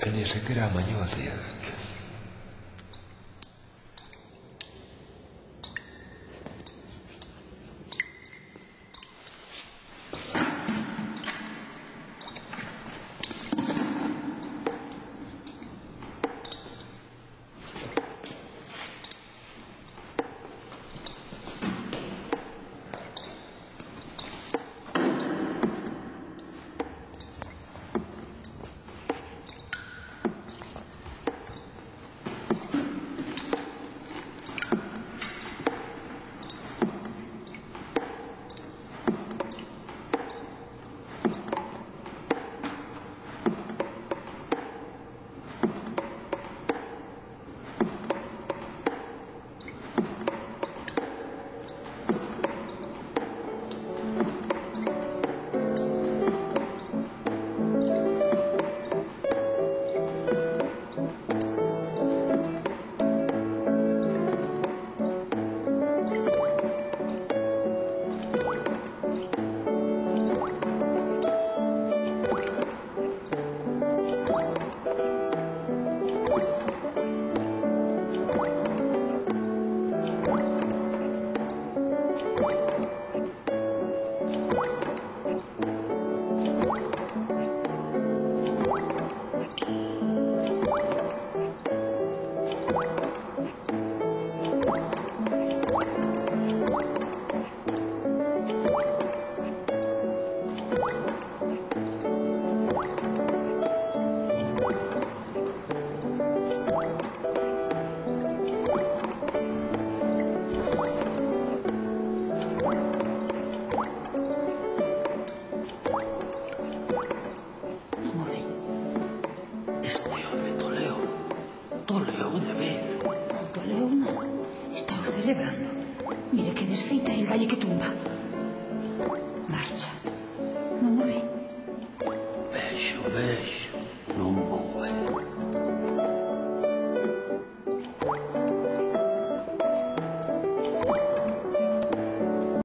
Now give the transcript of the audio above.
E nin sequera a mañó día daquel. Toleou de vez. Non toleou non. Está o celebrando. Mire que desfeita el galle que tumba. Marcha. Non o ve? Vexo, non